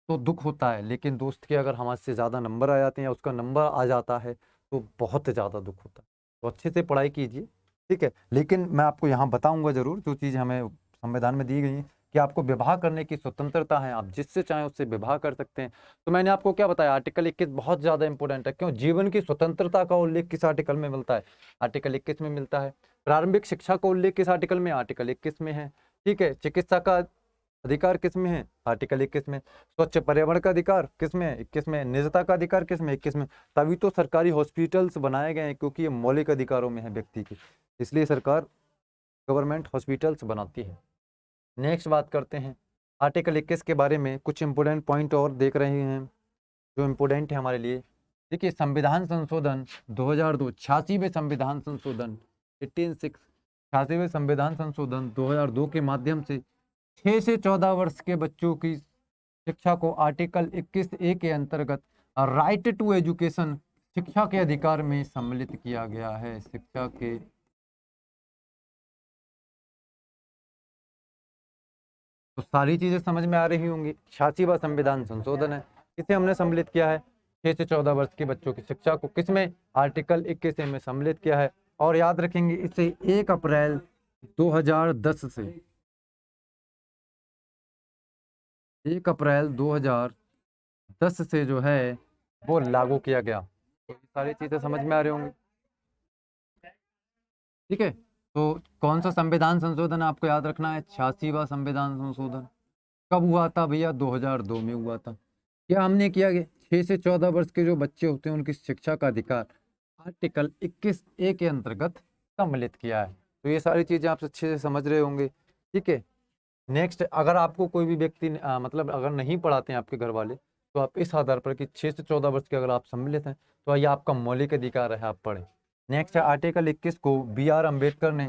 Speaker 1: तो दुख होता है, लेकिन दोस्त के अगर हमारे से ज़्यादा नंबर आ जाते हैं या उसका नंबर आ जाता है तो बहुत ज़्यादा दुख होता है। तो अच्छे से पढ़ाई कीजिए, ठीक है। लेकिन मैं आपको यहाँ बताऊँगा ज़रूर जो चीज़ हमें संविधान में दी गई है कि आपको विवाह करने की स्वतंत्रता है, आप जिससे चाहें उससे विवाह कर सकते हैं। तो मैंने आपको क्या बताया, आर्टिकल 21 बहुत ज़्यादा इंपॉर्टेंट है। क्यों? जीवन की स्वतंत्रता का उल्लेख किस आर्टिकल में मिलता है? आर्टिकल 21 में मिलता है। प्रारंभिक शिक्षा का उल्लेख किस आर्टिकल में? आर्टिकल 21 में है, ठीक है। चिकित्सा का अधिकार किस में है? आर्टिकल 21 में। स्वच्छ पर्यावरण का अधिकार किस में है? 21 में। निजता का अधिकार किस में? 21 में। तभी तो सरकारी हॉस्पिटल्स बनाए गए हैं, क्योंकि ये मौलिक अधिकारों में है व्यक्ति के, इसलिए सरकार गवर्नमेंट हॉस्पिटल्स बनाती है। नेक्स्ट बात करते हैं आर्टिकल 21 के बारे में। कुछ इंपोर्टेंट पॉइंट और देख रहे हैं जो इम्पोर्टेंट है हमारे लिए। देखिए संविधान संशोधन 2002, 86वें संविधान संशोधन 86, 86वें संविधान संशोधन 2002 के माध्यम से 6 से 14 वर्ष के बच्चों की शिक्षा को आर्टिकल 21A के अंतर्गत राइट टू एजुकेशन, शिक्षा के अधिकार में सम्मिलित किया गया है। शिक्षा के तो सारी चीजें समझ में आ रही होंगी। 86वां संविधान संशोधन है, इसे हमने सम्मिलित किया है 6 से 14 वर्ष के बच्चों की शिक्षा को किसमें? आर्टिकल 21 में सम्मिलित किया है। और याद रखेंगे इसे 1 अप्रैल 2010 से 1 अप्रैल 2010 से जो है वो लागू किया गया। तो ये सारी चीजें समझ में आ रही होंगी, ठीक है। तो कौन सा संविधान संशोधन आपको याद रखना है? 86वां संविधान संशोधन। कब हुआ था भैया? 2002 में हुआ था। क्या हमने किया कि 6 से 14 वर्ष के जो बच्चे होते हैं उनकी शिक्षा का अधिकार आर्टिकल 21A के अंतर्गत सम्मिलित किया है। तो ये सारी चीजें आप अच्छे से समझ रहे होंगे, ठीक है। नेक्स्ट, अगर आपको कोई भी व्यक्ति मतलब अगर नहीं पढ़ाते हैं आपके घर वाले, तो आप इस आधार पर कि 6 से 14 वर्ष के अगर आप सम्मिलित हैं तो ये आपका मौलिक अधिकार है, आप पढ़ें। नेक्स्ट है आर्टिकल 21 को B.R. अम्बेडकर ने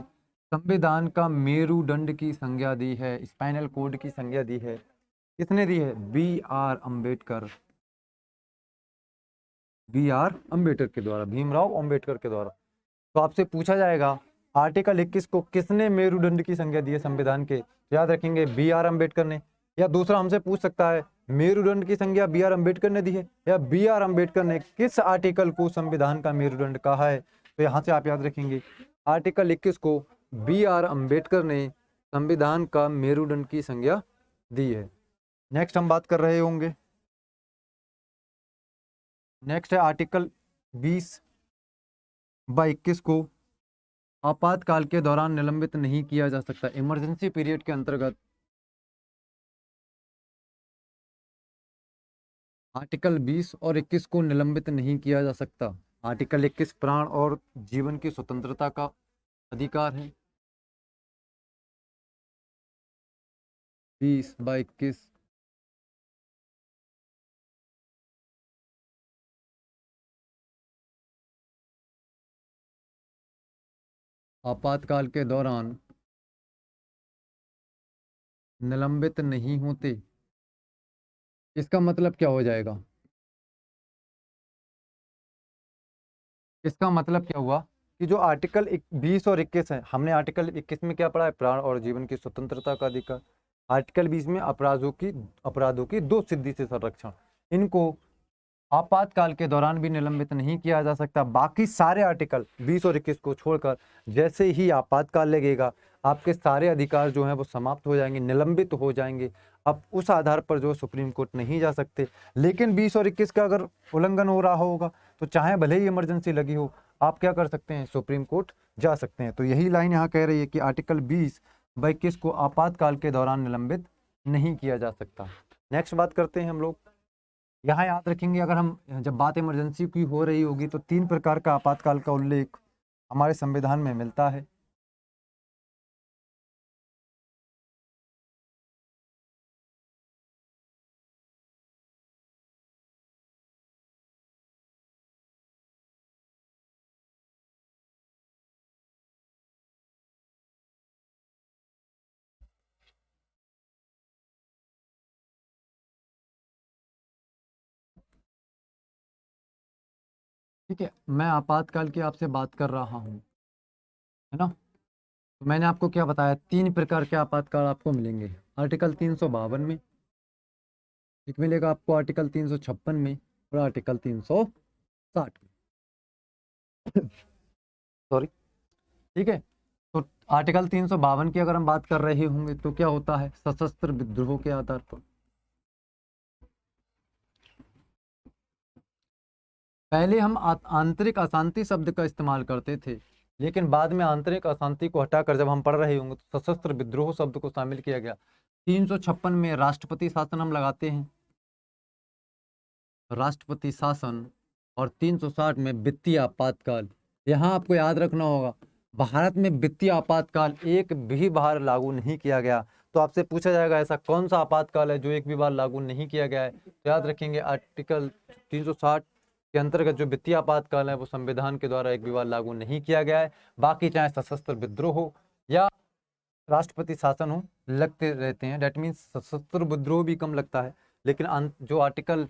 Speaker 1: संविधान का मेरुदंड की संज्ञा दी है, स्पाइनल कोड की संज्ञा दी है। किसने दी है? B.R. अम्बेडकर। B.R. अम्बेडकर के द्वारा, भीमराव अम्बेडकर के द्वारा। तो आपसे पूछा जाएगा आर्टिकल 21 को किसने मेरुदंड की संज्ञा दी है संविधान के? याद रखेंगे B.R. अम्बेडकर ने। या दूसरा हमसे पूछ सकता है मेरुदंड की संज्ञा B.R. अम्बेडकर ने दी है, या B.R. अम्बेडकर ने किस आर्टिकल को संविधान का मेरुदंड कहा है? तो यहाँ से आप याद रखेंगे आर्टिकल 21 को B.R. अम्बेडकर ने संविधान का मेरुदंड की संज्ञा दी है। नेक्स्ट हम बात कर रहे होंगे, नेक्स्ट है आर्टिकल 20/21 को आपातकाल के दौरान निलंबित नहीं किया जा सकता। इमरजेंसी पीरियड के अंतर्गत आर्टिकल 20 और 21 को निलंबित नहीं किया जा सकता। आर्टिकल 21 प्राण और जीवन की स्वतंत्रता का अधिकार है। 20/21 आपातकाल के दौरान निलंबित नहीं होते। इसका मतलब क्या हो जाएगा? इसका मतलब क्या हुआ कि जो आर्टिकल 20 और 21 है, हमने आर्टिकल 21 में क्या पढ़ा है? प्राण और जीवन की स्वतंत्रता का अधिकार। आर्टिकल 20 में अपराधों की दो सिद्धि से संरक्षण। इनको आपातकाल के दौरान भी निलंबित नहीं किया जा सकता। बाकी सारे आर्टिकल 20 और 21 को छोड़कर जैसे ही आपातकाल लगेगा आपके सारे अधिकार जो हैं वो समाप्त हो जाएंगे, निलंबित हो जाएंगे। अब उस आधार पर जो सुप्रीम कोर्ट नहीं जा सकते। लेकिन 20 और 21 का अगर उल्लंघन हो रहा होगा तो चाहे भले ही इमरजेंसी लगी हो, आप क्या कर सकते हैं, सुप्रीम कोर्ट जा सकते हैं। तो यही लाइन यहाँ कह रही है कि आर्टिकल 20/21 को आपातकाल के दौरान निलंबित नहीं किया जा सकता। नेक्स्ट बात करते हैं हम लोग। यहाँ याद रखेंगे, अगर हम जब बात इमरजेंसी की हो रही होगी तो 3 प्रकार का आपातकाल का उल्लेख हमारे संविधान में मिलता है। ठीक है, मैं आपातकाल की आपसे बात कर रहा हूँ, है ना। तो मैंने आपको क्या बताया, 3 प्रकार के आपातकाल आपको मिलेंगे। आर्टिकल 352 में एक मिलेगा आपको, आर्टिकल 356 में और आर्टिकल 360 में। सॉरी, ठीक है। तो आर्टिकल 352 की अगर हम बात कर रहे होंगे तो क्या होता है, सशस्त्र विद्रोह के आधार पर। पहले हम आंतरिक अशांति शब्द का इस्तेमाल करते थे, लेकिन बाद में आंतरिक अशांति को हटाकर जब हम पढ़ रहे होंगे तो सशस्त्र विद्रोह शब्द को शामिल किया गया। 356 में राष्ट्रपति शासन हम लगाते हैं, राष्ट्रपति शासन, और 360 में वित्तीय आपातकाल। यहाँ आपको याद रखना होगा, भारत में वित्तीय आपातकाल एक भी बार लागू नहीं किया गया। तो आपसे पूछा जाएगा ऐसा कौन सा आपातकाल है जो एक भी बार लागू नहीं किया गया है, तो याद रखेंगे आर्टिकल 360 के अंतर्गत जो वित्तीय आपातकाल है वो संविधान के द्वारा एक भी बार लागू नहीं किया गया है। बाकी चाहे सशस्त्र विद्रोह हो या राष्ट्रपति शासन हो, लगते रहते हैं। डेट मीन्स सशस्त्र विद्रोह भी कम लगता है, लेकिन जो आर्टिकल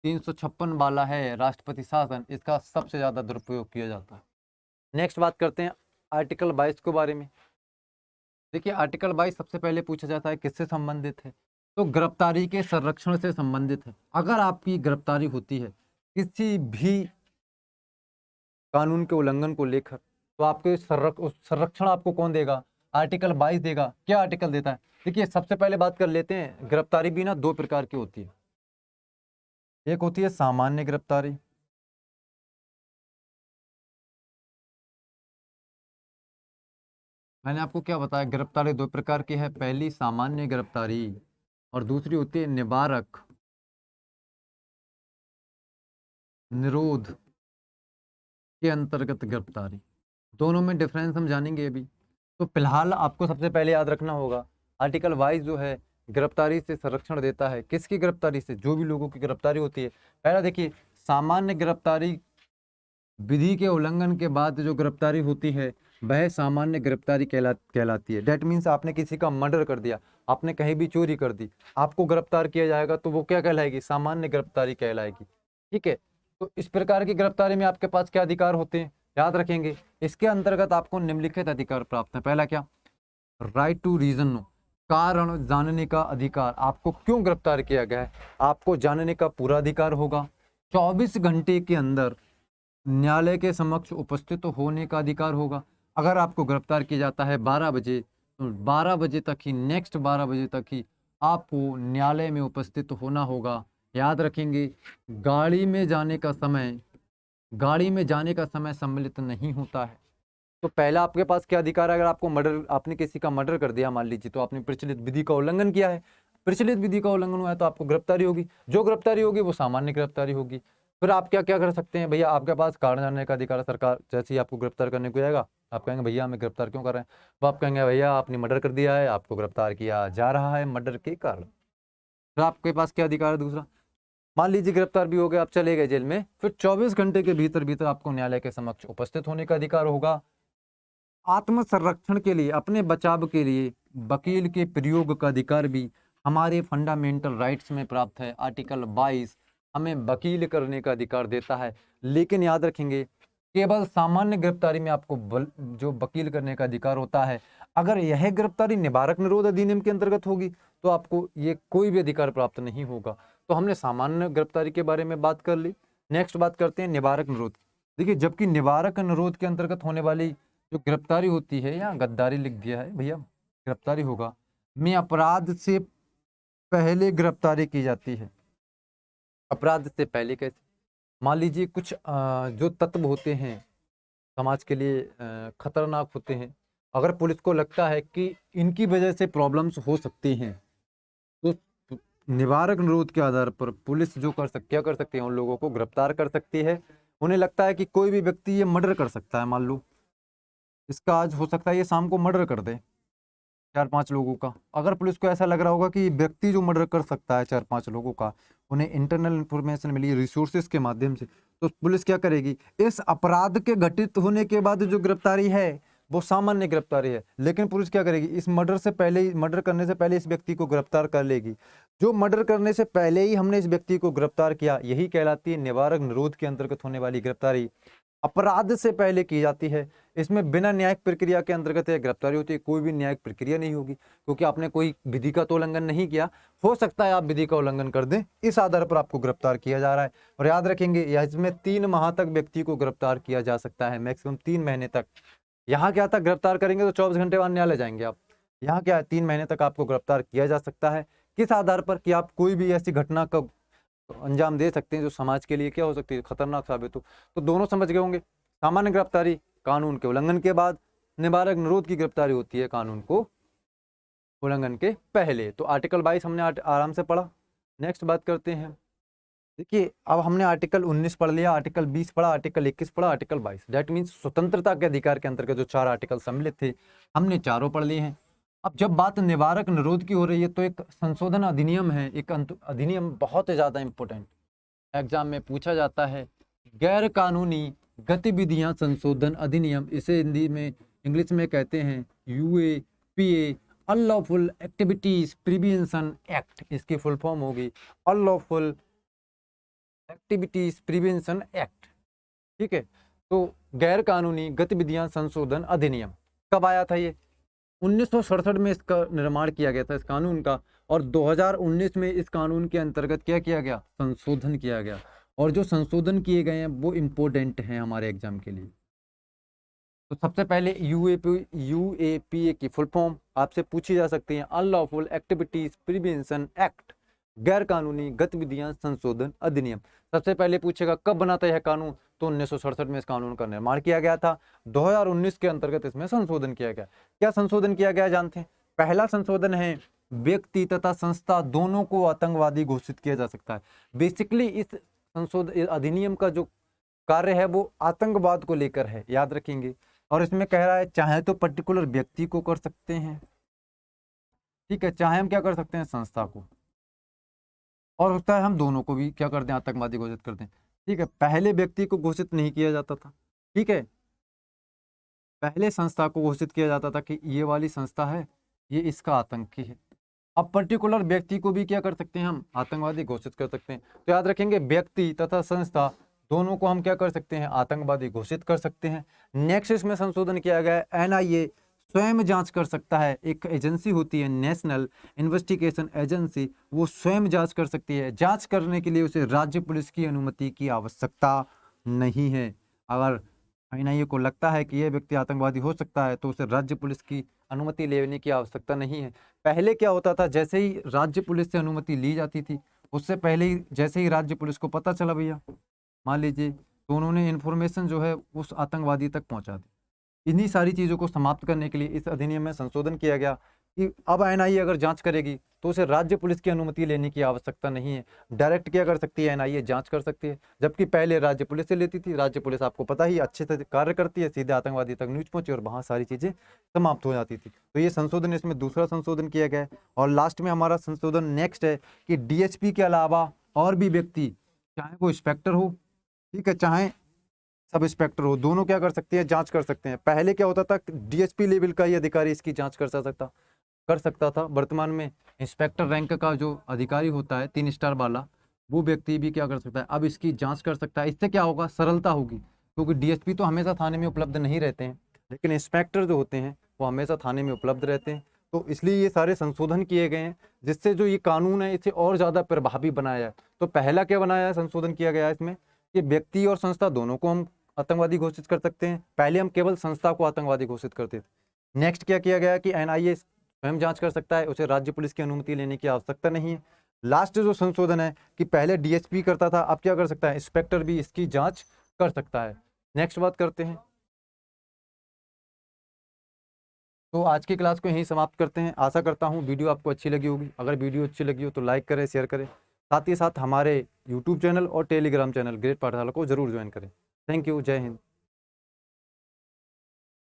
Speaker 1: 356 वाला है राष्ट्रपति शासन, इसका सबसे ज्यादा दुरुपयोग किया जाता है। नेक्स्ट बात करते हैं आर्टिकल 22 के बारे में। देखिए, आर्टिकल 22 सबसे पहले पूछा जाता है किससे संबंधित है, तो गिरफ्तारी के संरक्षण से संबंधित है। अगर आपकी गिरफ्तारी होती है किसी भी कानून के उल्लंघन को लेकर, तो आपके संरक्षण आपको कौन देगा, आर्टिकल 22 देगा। क्या आर्टिकल देता है, देखिए सबसे पहले बात कर लेते हैं। गिरफ्तारी भी ना 2 प्रकार की होती है, एक होती है सामान्य गिरफ्तारी, मैंने आपको क्या बताया, गिरफ्तारी 2 प्रकार की है। पहली सामान्य गिरफ्तारी और दूसरी होती है निवारक निरोध के अंतर्गत गिरफ्तारी। दोनों में डिफरेंस हम जानेंगे अभी। तो फिलहाल आपको सबसे पहले याद रखना होगा, आर्टिकल 22 जो है गिरफ्तारी से संरक्षण देता है। किसकी गिरफ्तारी से, जो भी लोगों की गिरफ्तारी होती है। पहला देखिए, सामान्य गिरफ्तारी विधि के उल्लंघन के बाद जो गिरफ्तारी होती है वह सामान्य गिरफ्तारी कहलाती है। डेट मीन्स आपने किसी का मर्डर कर दिया, आपने कहीं भी चोरी कर दी, आपको गिरफ्तार किया जाएगा तो वो क्या कहलाएगी, सामान्य गिरफ्तारी कहलाएगी। ठीक है, तो इस प्रकार की गिरफ्तारी में आपके पास क्या अधिकार होते हैं, याद रखेंगे। इसके अंतर्गत आपको निम्नलिखित अधिकार प्राप्त है। पहला क्या, राइट टू रीजन नो, कारण जानने का अधिकार। आपको क्यों गिरफ्तार किया गया है आपको जानने का पूरा अधिकार होगा। 24 घंटे के अंदर न्यायालय के समक्ष उपस्थित होने का अधिकार होगा। अगर आपको गिरफ्तार किया जाता है 12 बजे, तो 12 बजे तक ही, नेक्स्ट 12 बजे तक ही आपको न्यायालय में उपस्थित होना होगा। याद रखेंगे, गाड़ी में जाने का समय सम्मिलित नहीं होता है। तो पहला आपके पास क्या अधिकार है, अगर आपको मर्डर, आपने किसी का मर्डर कर दिया मान लीजिए, तो आपने प्रचलित विधि का उल्लंघन किया है, प्रचलित विधि का उल्लंघन हुआ है तो आपको गिरफ्तारी होगी। जो गिरफ्तारी होगी वो सामान्य गिरफ्तारी होगी। फिर आप क्या क्या कर सकते हैं भैया, आपके पास कारण जानने का अधिकार है। सरकार जैसे ही आपको गिरफ्तार करने को आएगा, आप कहेंगे भैया हमें गिरफ्तार क्यों कर रहे हैं, तो आप कहेंगे भैया आपने मर्डर कर दिया है, आपको गिरफ्तार किया जा रहा है मर्डर के कारण। फिर आपके पास क्या अधिकार है दूसरा, मान लीजिए गिरफ्तार भी हो गए, आप चले गए जेल में, फिर 24 घंटे के भीतर भीतर आपको न्यायालय के समक्ष उपस्थित होने का अधिकार होगा। आत्म संरक्षण के लिए, अपने बचाव के लिए वकील के प्रयोग का अधिकार भी हमारे फंडामेंटल राइट्स में प्राप्त है। आर्टिकल 22 हमें वकील करने का अधिकार देता है। लेकिन याद रखेंगे, केवल सामान्य गिरफ्तारी में आपको जो वकील करने का अधिकार होता है, अगर यह गिरफ्तारी निवारक निरोध अधिनियम के अंतर्गत होगी तो आपको ये कोई भी अधिकार प्राप्त नहीं होगा। तो हमने सामान्य गिरफ्तारी के बारे में बात कर ली। नेक्स्ट बात करते हैं निवारक निरोध। देखिए, जबकि निवारक निरोध के अंतर्गत होने वाली जो गिरफ्तारी होती है, यहाँ गद्दारी लिख दिया है भैया, गिरफ्तारी होगा, में अपराध से पहले गिरफ्तारी की जाती है। अपराध से पहले कैसे? मान लीजिए कुछ जो तत्व होते हैं समाज के लिए खतरनाक होते हैं, अगर पुलिस को लगता है कि इनकी वजह से प्रॉब्लम्स हो सकती हैं, तो निवारक अनुरोध के आधार पर पुलिस जो क्या कर सकती है, उन लोगों को गिरफ्तार कर सकती है। उन्हें लगता है कि कोई भी व्यक्ति ये मर्डर कर सकता है, मान लो इसका आज हो सकता है ये शाम को मर्डर कर दे 4-5 लोगों का। अगर पुलिस को ऐसा लग रहा होगा कि व्यक्ति जो मर्डर कर सकता है 4-5 लोगों का, उन्हें इंटरनल इंफॉर्मेशन मिली रिसोर्सेज के माध्यम से, तो पुलिस क्या करेगी, इस अपराध के घटित होने के बाद जो गिरफ्तारी है वो सामान्य गिरफ्तारी है, लेकिन पुलिस क्या करेगी, इस मर्डर करने से पहले इस व्यक्ति को गिरफ्तार कर लेगी। जो मर्डर करने से पहले ही हमने इस व्यक्ति को गिरफ्तार किया, यही कहलाती है निवारक निरोध के अंतर्गत होने वाली गिरफ्तारी। अपराध से पहले की जाती है। इसमें बिना न्यायिक प्रक्रिया के अंतर्गत यह गिरफ्तारी होती है। कोई भी न्यायिक प्रक्रिया नहीं होगी, क्योंकि आपने कोई विधि का तो उल्लंघन नहीं किया। हो सकता है आप विधि का उल्लंघन कर दें, इस आधार पर आपको गिरफ्तार किया जा रहा है। और याद रखेंगे, इसमें 3 माह तक व्यक्ति को गिरफ्तार किया जा सकता है, मैक्सिमम 3 महीने तक। यहाँ क्या था, गिरफ्तार करेंगे तो 24 घंटे बाद न्यायालय जाएंगे आप। यहाँ क्या है, 3 महीने तक आपको गिरफ्तार किया जा सकता है। किस आधार पर? कि आप कोई भी ऐसी घटना का अंजाम दे सकते हैं जो समाज के लिए क्या हो सकती है, खतरनाक साबित हो। तो दोनों समझ गए होंगे। सामान्य गिरफ्तारी कानून के उल्लंघन के बाद, निवारक निरोध की गिरफ्तारी होती है कानून को उल्लंघन के पहले। तो आर्टिकल 22 हमने आराम से पढ़ा। नेक्स्ट बात करते हैं। देखिए, अब हमने आर्टिकल 19 पढ़ लिया, आर्टिकल 20 पढ़ा, आर्टिकल 21 पढ़ा, आर्टिकल 22। दैट मीन्स स्वतंत्रता के अधिकार के अंतर्गत जो 4 आर्टिकल सम्मिलित थे, हमने चारों पढ़ लिए हैं। अब जब बात निवारक निरोध की हो रही है, तो एक संशोधन अधिनियम है, एक अधिनियम बहुत ज्यादा इंपॉर्टेंट, एग्जाम में पूछा जाता है। गैर कानूनी गतिविधियां संशोधन अधिनियम, इसे हिंदी में इंग्लिश में कहते हैं UAPA, unlawful activities prevention act. इसकी फुल फॉर्म होगी अनलॉफुल एक्टिविटीज प्रिवेंशन एक्ट। ठीक है, तो गैर कानूनी गतिविधियां संशोधन अधिनियम कब आया था? ये 1967 में इसका निर्माण किया गया था, इस कानून का। और 2019 में इस कानून के अंतर्गत क्या किया गया, संशोधन किया गया। और जो संशोधन किए गए हैं वो इम्पोर्टेंट हैं हमारे एग्जाम के लिए। तो सबसे पहले UAPA की फुल फॉर्म आपसे पूछी जा सकती है, अनलॉफुल एक्टिविटीज प्रिवेंशन एक्ट, गैर कानूनी गतिविधियां संशोधन अधिनियम। सबसे पहले पूछेगा कब बना था यह कानून, तो 1967 में इस कानून का निर्माण किया गया था। 2019 के अंतर्गत इसमें संशोधन किया गया। क्या संशोधन किया गया जानते हैं? पहला संशोधन है, व्यक्ति तथा संस्था दोनों को आतंकवादी घोषित किया जा सकता है। बेसिकली इस संशोधन अधिनियम का जो कार्य है वो आतंकवाद को लेकर है, याद रखेंगे। और इसमें कह रहा है चाहे तो पर्टिकुलर व्यक्ति को कर सकते हैं, ठीक है, चाहे हम क्या कर सकते हैं, संस्था को, और होता है हम दोनों को भी क्या करते हैं, आतंकवादी घोषित करते हैं। ठीक है, पहले व्यक्ति को घोषित नहीं किया जाता था, ठीक है, पहले संस्था को घोषित किया जाता था कि ये वाली संस्था है, ये इसका आतंकी है। अब पर्टिकुलर व्यक्ति को भी क्या कर सकते हैं, हम आतंकवादी घोषित कर सकते हैं। तो याद रखेंगे, व्यक्ति तथा संस्था दोनों को हम क्या कर सकते हैं, आतंकवादी घोषित कर सकते हैं। नेक्स्ट इसमें संशोधन किया गया है, NIA स्वयं जांच कर सकता है। एक एजेंसी होती है नेशनल इन्वेस्टिगेशन एजेंसी, वो स्वयं जांच कर सकती है। जांच करने के लिए उसे राज्य पुलिस की अनुमति की आवश्यकता नहीं है। अगर NIA को लगता है कि यह व्यक्ति आतंकवादी हो सकता है, तो उसे राज्य पुलिस की अनुमति लेने की आवश्यकता नहीं है। पहले क्या होता था, जैसे ही राज्य पुलिस से अनुमति ली जाती थी, उससे पहले ही जैसे ही राज्य पुलिस को पता चला भैया, मान लीजिए, तो उन्होंने इन्फॉर्मेशन जो है उस आतंकवादी तक पहुंचा दी। इन्हीं सारी चीज़ों को समाप्त करने के लिए इस अधिनियम में संशोधन किया गया कि अब NIA अगर जांच करेगी तो उसे राज्य पुलिस की अनुमति लेने की आवश्यकता नहीं है। डायरेक्ट क्या कर सकती है, NIA जांच कर सकती है। जबकि पहले राज्य पुलिस से लेती थी, राज्य पुलिस आपको पता ही अच्छे से कार्य करती है, सीधे आतंकवादी तक न्यूज पहुंची और वहाँ सारी चीज़ें समाप्त हो जाती थी। तो ये संशोधन, इसमें दूसरा संशोधन किया गया है। और लास्ट में हमारा संशोधन नेक्स्ट है कि DSP के अलावा और भी व्यक्ति, चाहे वो इंस्पेक्टर हो, ठीक है, चाहे सब इंस्पेक्टर हो, दोनों क्या कर सकते हैं, जांच कर सकते हैं। पहले क्या होता था, DSP लेवल का ही अधिकारी इसकी जांच कर सकता था। वर्तमान में इंस्पेक्टर रैंक का जो अधिकारी होता है 3 स्टार वाला, वो व्यक्ति भी क्या कर सकता है, अब इसकी जांच कर सकता है। इससे क्या होगा, सरलता होगी, क्योंकि DSP तो हमेशा थाने में उपलब्ध नहीं रहते हैं, लेकिन इंस्पेक्टर जो होते हैं वो हमेशा थाने में उपलब्ध रहते हैं। तो इसलिए ये सारे संशोधन किए गए हैं, जिससे जो ये कानून है इसे और ज़्यादा प्रभावी बनाया है। तो पहला क्या बनाया है, संशोधन किया गया है इसमें कि व्यक्ति और संस्था दोनों को हम आतंकवादी घोषित कर सकते हैं। पहले हम केवल संस्था को आतंकवादी घोषित करते थे। नेक्स्ट क्या किया गया कि NIA स्वयं जांच कर सकता है, उसे राज्य पुलिस की अनुमति लेने की आवश्यकता नहीं है। लास्ट जो संशोधन है कि पहले डीएसपी करता था, अब क्या कर सकता है, इंस्पेक्टर भी इसकी जांच कर सकता है। नेक्स्ट बात करते हैं। तो आज की क्लास को यहीं समाप्त करते हैं। आशा करता हूँ वीडियो आपको अच्छी लगी होगी। अगर वीडियो अच्छी लगी हो तो लाइक करें, शेयर करें, साथ ही साथ हमारे यूट्यूब चैनल और टेलीग्राम चैनल ग्रेड पाठशाला को जरूर ज्वाइन करें। Thank you. जय हिंद।